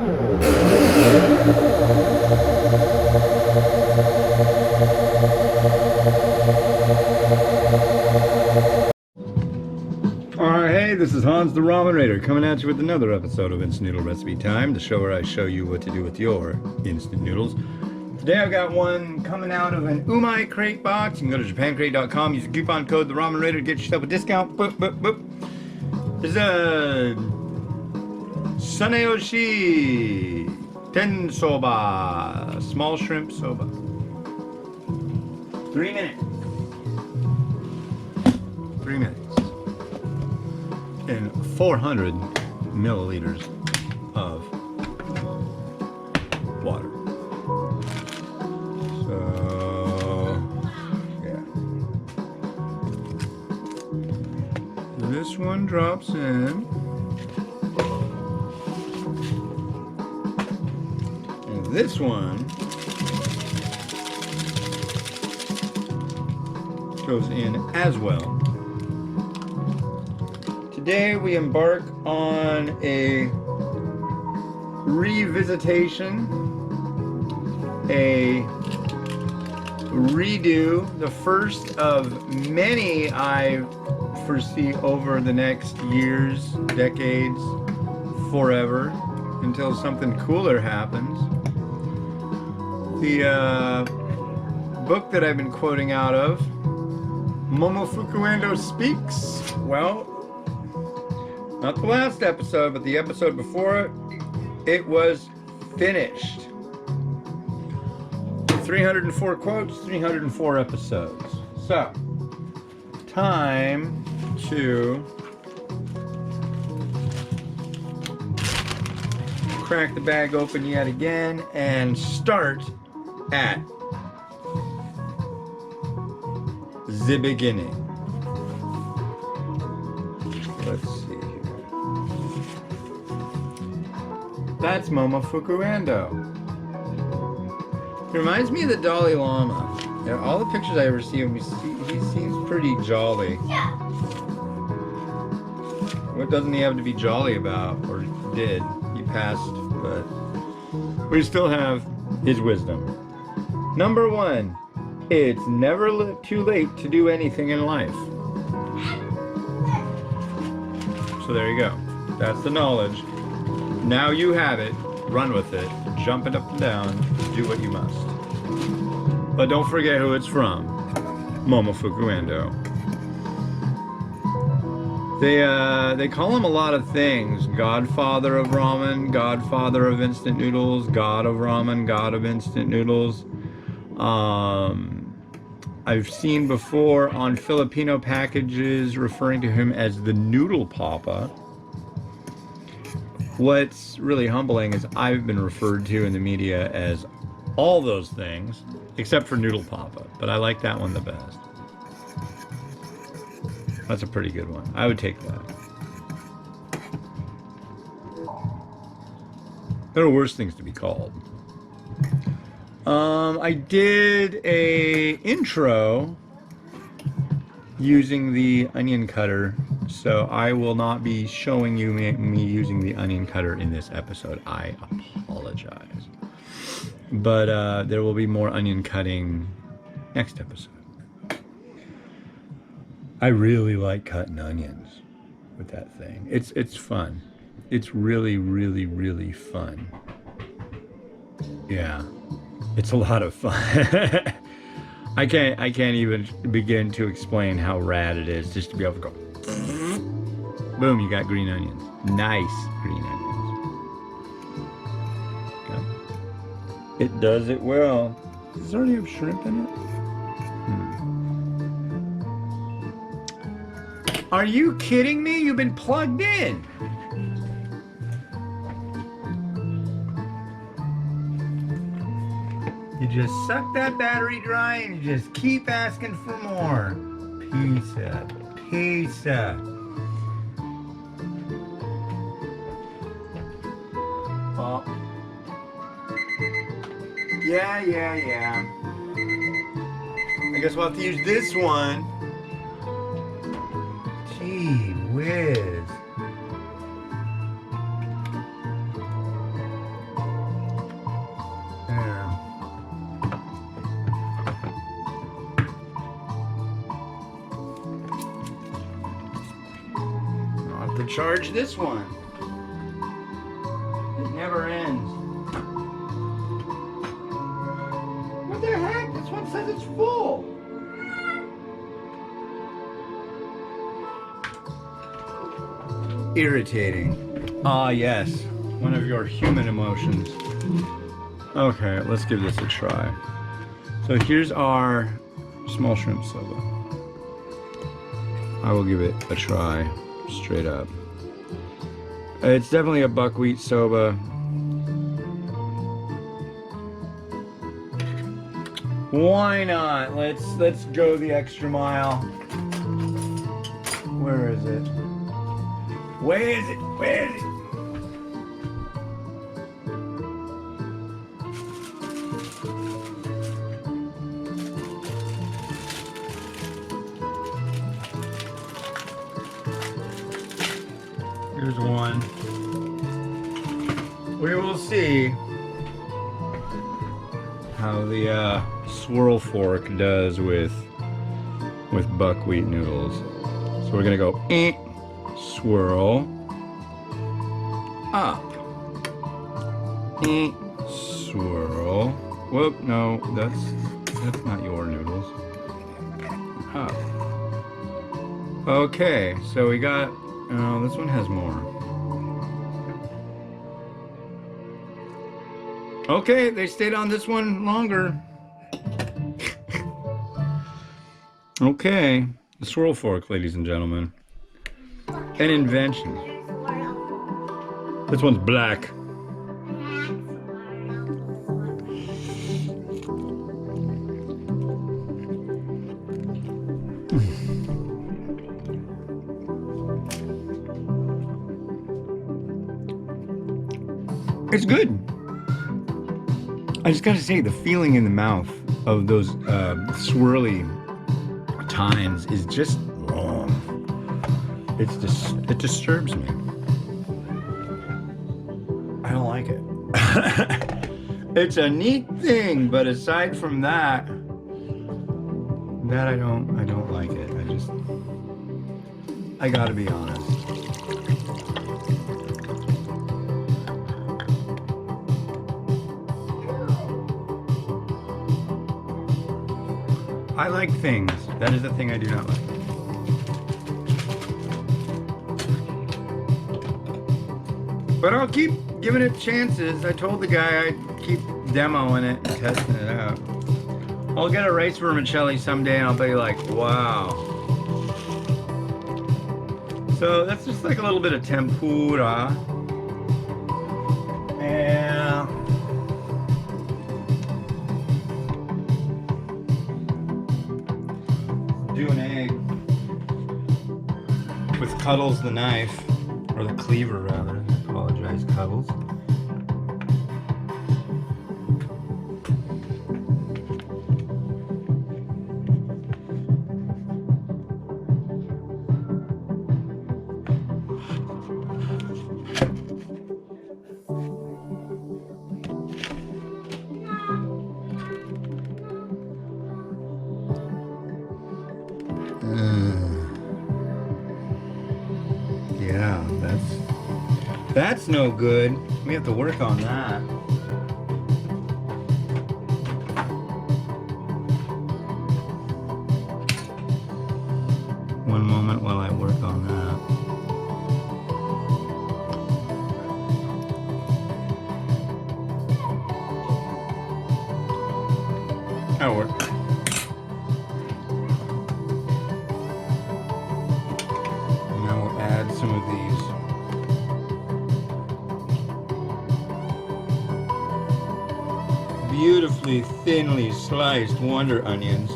Alright, hey, this is Hans the Ramen Raider coming at you with another episode of Instant Noodle Recipe Time, the show where I show you what to do with your instant noodles. Today I've got one coming out of an Umai crate box. You can go to japancrate.com, use the coupon code the Ramen Raider to get yourself a discount. Boop, boop, boop. There's a Sunaoshi Tensoba small shrimp soba. 3 minutes. 3 minutes. In 400 milliliters of water. So, yeah. This one drops in. And this one goes in as well. Today we embark on a revisitation, a redo, the first of many I foresee over the next years, decades, forever, until something cooler happens. The book that I've been quoting out of, Momofuku Ando Speaks, well, not the last episode, but the episode before it, it was finished. 304 quotes, 304 episodes. So, time to crack the bag open yet again and start at the beginning. Let's see. That's Momofuku Ando. It reminds me of the Dalai Lama. Yeah, all the pictures I ever see of him, he seems pretty jolly. What doesn't he have to be jolly about? Or did? He passed, but we still have his wisdom. Number 1, it's never too late to do anything in life. So there you go. That's the knowledge. Now you have it, run with it, jump it up and down, do what you must. But don't forget who it's from, Momofuku Ando. They call him a lot of things. Godfather of ramen, godfather of instant noodles, god of ramen, god of instant noodles. I've seen before on Filipino packages referring to him as the Noodle Papa. What's really humbling is I've been referred to in the media as all those things, except for Noodle Papa, but I like that one the best. That's a pretty good one. I would take that. There are worse things to be called. I did a intro using the onion cutter, so I will not be showing you me using the onion cutter in this episode. I apologize. But there will be more onion cutting next episode. I really like cutting onions with that thing. It's fun. It's really, really, really fun. Yeah. It's a lot of fun. I can't even begin to explain how rad it is just to be able to go boom, you got green onions. Nice green onions. Okay. It does it well. Does it already have shrimp in it? Are you kidding me? You've been plugged in. You just suck that battery dry and you just keep asking for more. Pizza. Pizza. Oh. Yeah. I guess we'll have to use this one. Gee whiz. charge this one. It never ends. What the heck? This one says it's full. Irritating. Ah, yes. One of your human emotions. Okay, let's give this a try. So here's our small shrimp soba. I will give it a try, straight up. It's definitely a buckwheat soba. Why not? Let's go the extra mile. Where is it? Where is it? Where is it? Here's one. We will see how the swirl fork does with buckwheat noodles. So we're gonna go swirl up, swirl. Whoop! No, that's not your noodles. Up. Okay, so we got. Oh, this one has more. Okay, they stayed on this one longer. Okay, the swirl fork, ladies and gentlemen. An invention. This one's black. It's good. I just gotta say, the feeling in the mouth of those swirly tines is just wrong. It disturbs me. I don't like it. It's a neat thing, but aside from that, I don't like it. I gotta be honest. I like things. That is the thing I do not like. But I'll keep giving it chances. I told the guy I'd keep demoing it and testing it out. I'll get a rice vermicelli someday and I'll be like, wow. So that's just like a little bit of tempura. And do an egg with Cuddles the knife, or the cleaver rather. I apologize, Cuddles. Yeah, that's no good. We have to work on that. One moment while I work on that. That'll work. Now we'll add some of these beautifully thinly sliced wonder onions.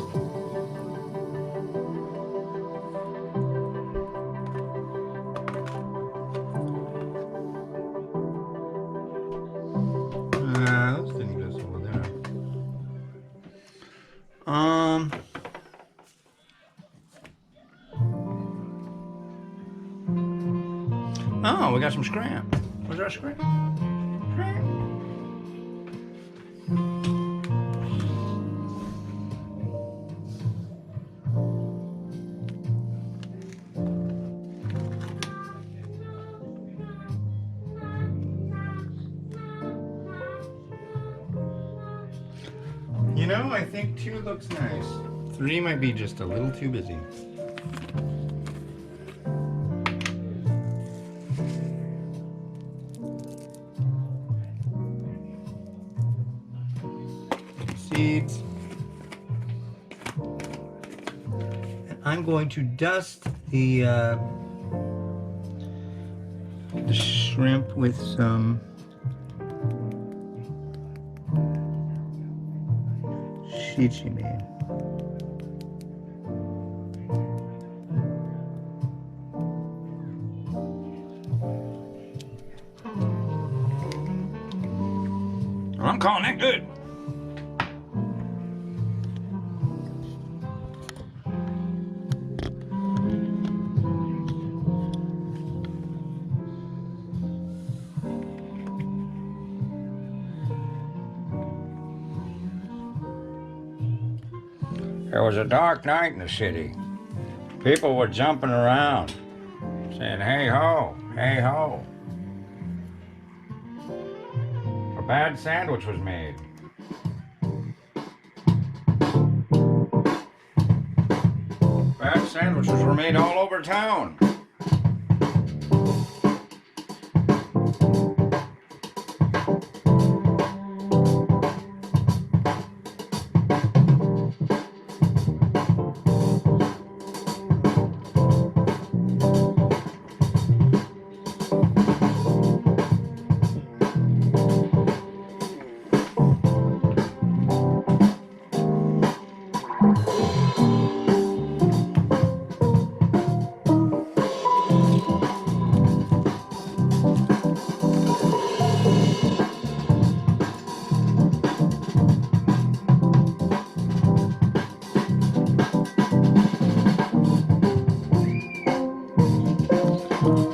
Those didn't go so well there. Oh, we got some scram. Where's our scram? You know, I think 2 looks nice. 3 might be just a little too busy. Seeds. And I'm going to dust the shrimp with some shichimi. I'm calling that good. It was a dark night in the city. People were jumping around, saying, "Hey ho, hey ho." A bad sandwich was made. Bad sandwiches were made all over town.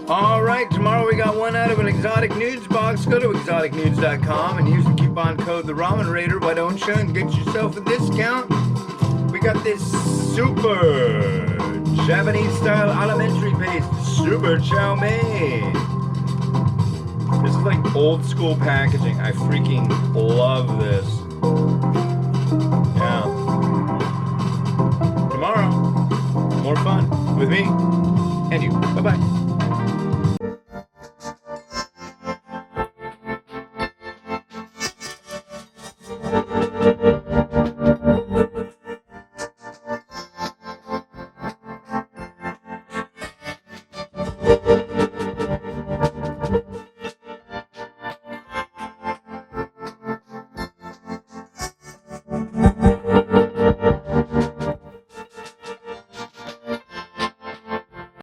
Alright, tomorrow we got one out of an exotic nudes box. Go to exoticnudes.com and use the coupon code The Ramen Raider, why don't you, and get yourself a discount. We got this super Japanese style elementary paste, super chow mein. This is like old school packaging. I freaking love this. Yeah. Tomorrow, more fun with me and you. Bye-bye.